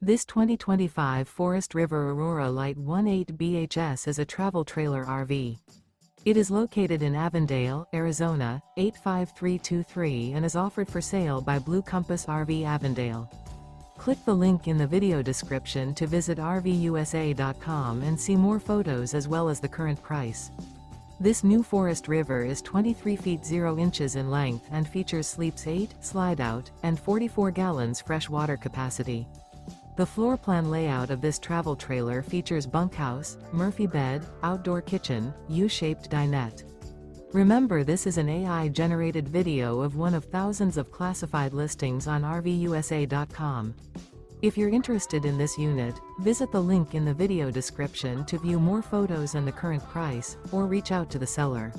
This 2025 Forest River Aurora Light 18 BHS is a travel trailer RV. It is located in Avondale, Arizona, 85323 and is offered for sale by Blue Compass RV Avondale. Click the link in the video description to visit RVUSA.com and see more photos as well as the current price. This new Forest River is 23 feet 0 inches in length and features sleeps 8, slide-out, and 44 gallons fresh water capacity. The floor plan layout of this travel trailer features bunkhouse, Murphy bed, outdoor kitchen, U-shaped dinette. Remember, this is an AI-generated video of one of thousands of classified listings on RVUSA.com. If you're interested in this unit, visit the link in the video description to view more photos and the current price, or reach out to the seller.